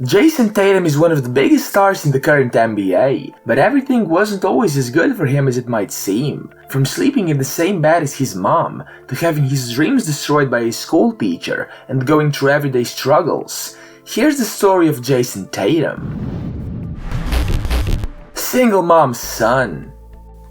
Jayson Tatum is one of the biggest stars in the current NBA, but everything wasn't always as good for him as it might seem. From sleeping in the same bed as his mom, to having his dreams destroyed by a school teacher, and going through everyday struggles. Here's the story of Jayson Tatum. Single mom's son.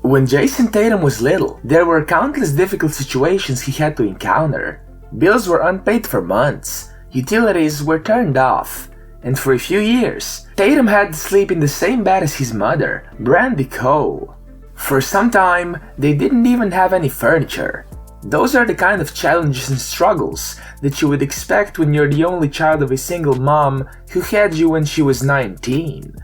When Jayson Tatum was little, there were countless difficult situations he had to encounter. Bills were unpaid for months, utilities were turned off, and for a few years, Tatum had to sleep in the same bed as his mother, Brandy Cole. For some time, they didn't even have any furniture. Those are the kind of challenges and struggles that you would expect when you're the only child of a single mom who had you when she was 19.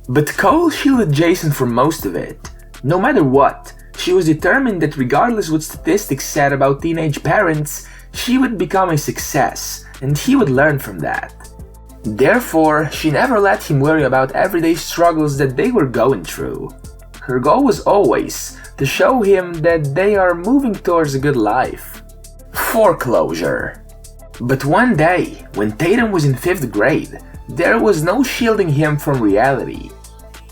But Cole shielded Jayson from most of it. No matter what, she was determined that regardless what statistics said about teenage parents, she would become a success, and he would learn from that. Therefore, she never let him worry about everyday struggles that they were going through. Her goal was always to show him that they are moving towards a good life. Foreclosure. But one day, when Tatum was in 5th grade, there was no shielding him from reality.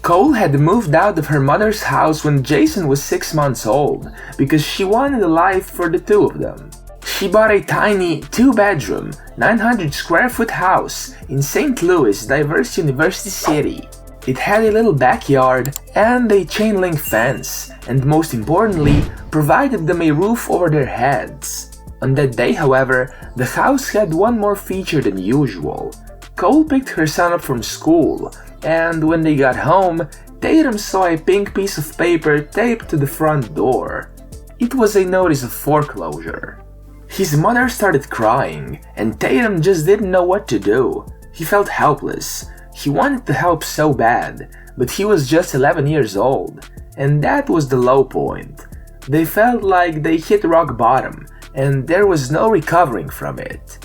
Cole had moved out of her mother's house when Jayson was 6 months old because she wanted a life for the two of them. She bought a tiny 2-bedroom, 900 square foot house in St. Louis, diverse University City. It had a little backyard and a chain link fence, and most importantly, provided them a roof over their heads. On that day, however, the house had one more feature than usual. Cole picked her son up from school, and when they got home, Tatum saw a pink piece of paper taped to the front door. It was a notice of foreclosure. His mother started crying, and Tatum just didn't know what to do. He felt helpless. He wanted to help so bad, but he was just 11 years old, and that was the low point. They felt like they hit rock bottom, and there was no recovering from it.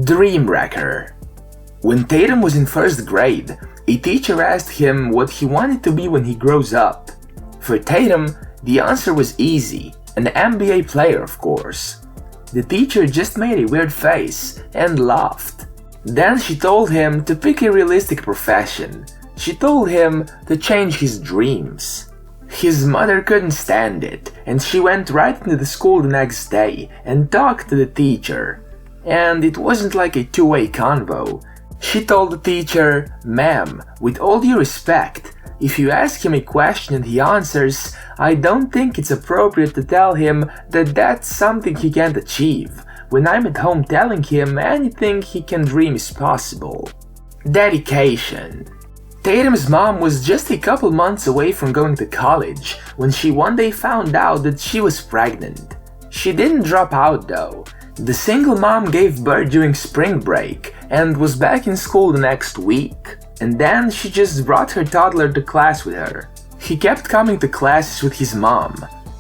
Dream wrecker. When Tatum was in 1st grade, a teacher asked him what he wanted to be when he grows up. For Tatum, the answer was easy, an NBA player, of course. The teacher just made a weird face and laughed. Then she told him to pick a realistic profession. She told him to change his dreams. His mother couldn't stand it, and she went right into the school the next day and talked to the teacher. And it wasn't like a two-way convo. She told the teacher, "Ma'am, with all due respect, if you ask him a question and he answers, I don't think it's appropriate to tell him that that's something he can't achieve, when I'm at home telling him anything he can dream is possible." Dedication. Tatum's mom was just a couple months away from going to college when she one day found out that she was pregnant. She didn't drop out though. The single mom gave birth during spring break and was back in school the next week. And then she just brought her toddler to class with her. He kept coming to classes with his mom.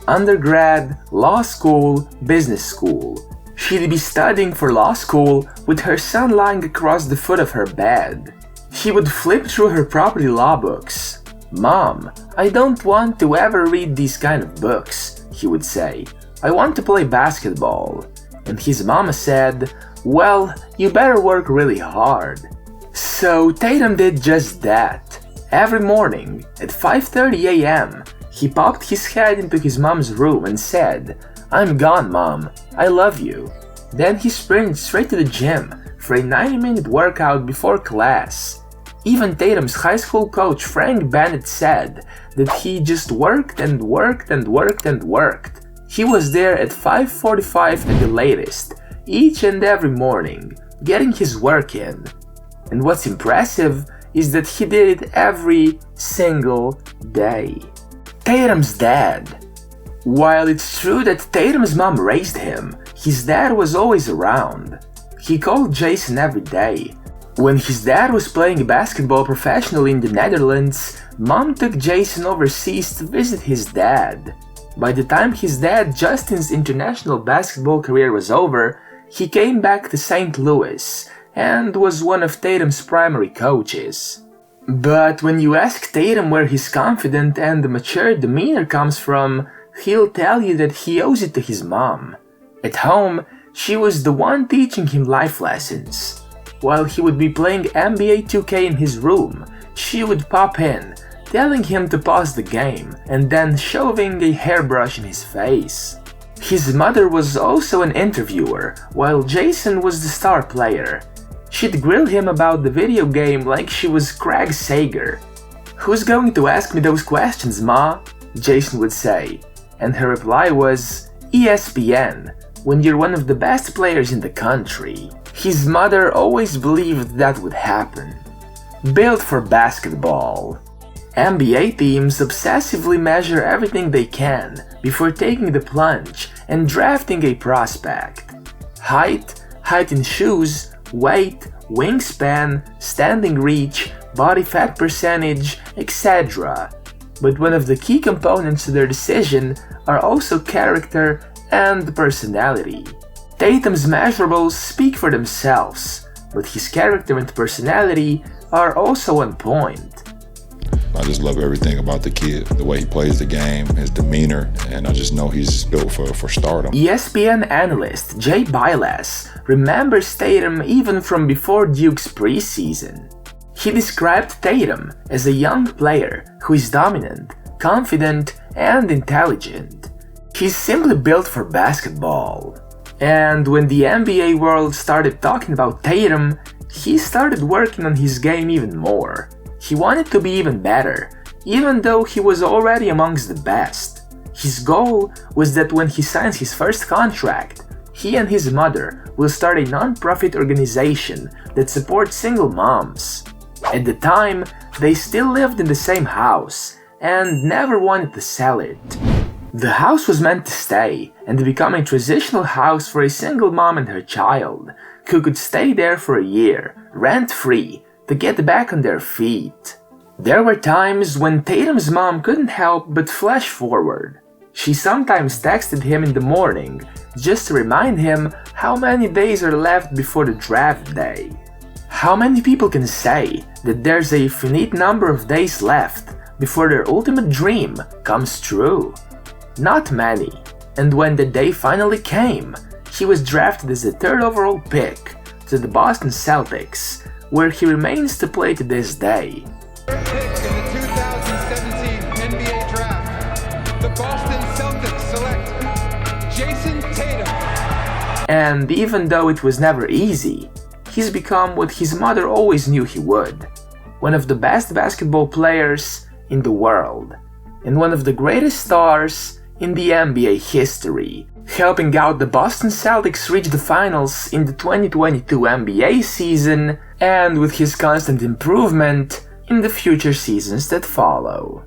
Undergrad, law school, business school. She'd be studying for law school with her son lying across the foot of her bed. He would flip through her property law books. "Mom, I don't want to ever read these kind of books," he would say. "I want to play basketball." And his mama said, "Well, you better work really hard." So Tatum did just that. Every morning, at 5:30 a.m., he popped his head into his mom's room and said, "I'm gone, Mom. I love you." Then he sprinted straight to the gym for a 90-minute workout before class. Even Tatum's high school coach Frank Bennett said that he just worked and worked and worked and worked. He was there at 5:45 at the latest, each and every morning, getting his work in. And what's impressive is that he did it every single day. Tatum's dad. While it's true that Tatum's mom raised him, his dad was always around. He called Jayson every day. When his dad was playing basketball professionally in the Netherlands, Mom took Jayson overseas to visit his dad. By the time his dad Justin's international basketball career was over, he came back to St. Louis and was one of Tatum's primary coaches. But when you ask Tatum where his confident and mature demeanor comes from, he'll tell you that he owes it to his mom. At home, she was the one teaching him life lessons. while he would be playing NBA 2K in his room, she would pop in, telling him to pause the game and then shoving a hairbrush in his face. His mother was also an interviewer, while Jayson was the star player. She'd grill him about the video game like she was Craig Sager. "Who's going to ask me those questions, Ma?" Jayson would say, and her reply was, "ESPN, when you're one of the best players in the country." His mother always believed that would happen. Built for basketball. NBA teams obsessively measure everything they can before taking the plunge and drafting a prospect. Height in shoes, weight, wingspan, standing reach, body fat percentage, etc. But one of the key components to their decision are also character and personality. Tatum's measurables speak for themselves, but his character and personality are also on point. I just love everything about the kid, the way he plays the game, his demeanor, and I just know he's built for stardom. ESPN analyst Jay Bilas remembers Tatum even from before Duke's preseason. He described Tatum as a young player who is dominant, confident, and intelligent. He's simply built for basketball. And when the NBA world started talking about Tatum, he started working on his game even more. He wanted to be even better, even though he was already amongst the best. His goal was that when he signs his first contract, he and his mother will start a non-profit organization that supports single moms. At the time, they still lived in the same house and never wanted to sell it. The house was meant to stay and become a transitional house for a single mom and her child, who could stay there for a year, rent-free, to get back on their feet. There were times when Tatum's mom couldn't help but flash forward. She sometimes texted him in the morning just to remind him how many days are left before the draft day. How many people can say that there's a finite number of days left before their ultimate dream comes true? Not many. And when the day finally came, he was drafted as the third overall pick to the Boston Celtics, where he remains to play to this day. First pick in the 2017 NBA Draft, the Boston Celtics select Jayson Tatum. And even though it was never easy, he's become what his mother always knew he would. One of the best basketball players in the world, and one of the greatest stars in the NBA history, helping out the Boston Celtics reach the finals in the 2022 NBA season, and with his constant improvement in the future seasons that follow.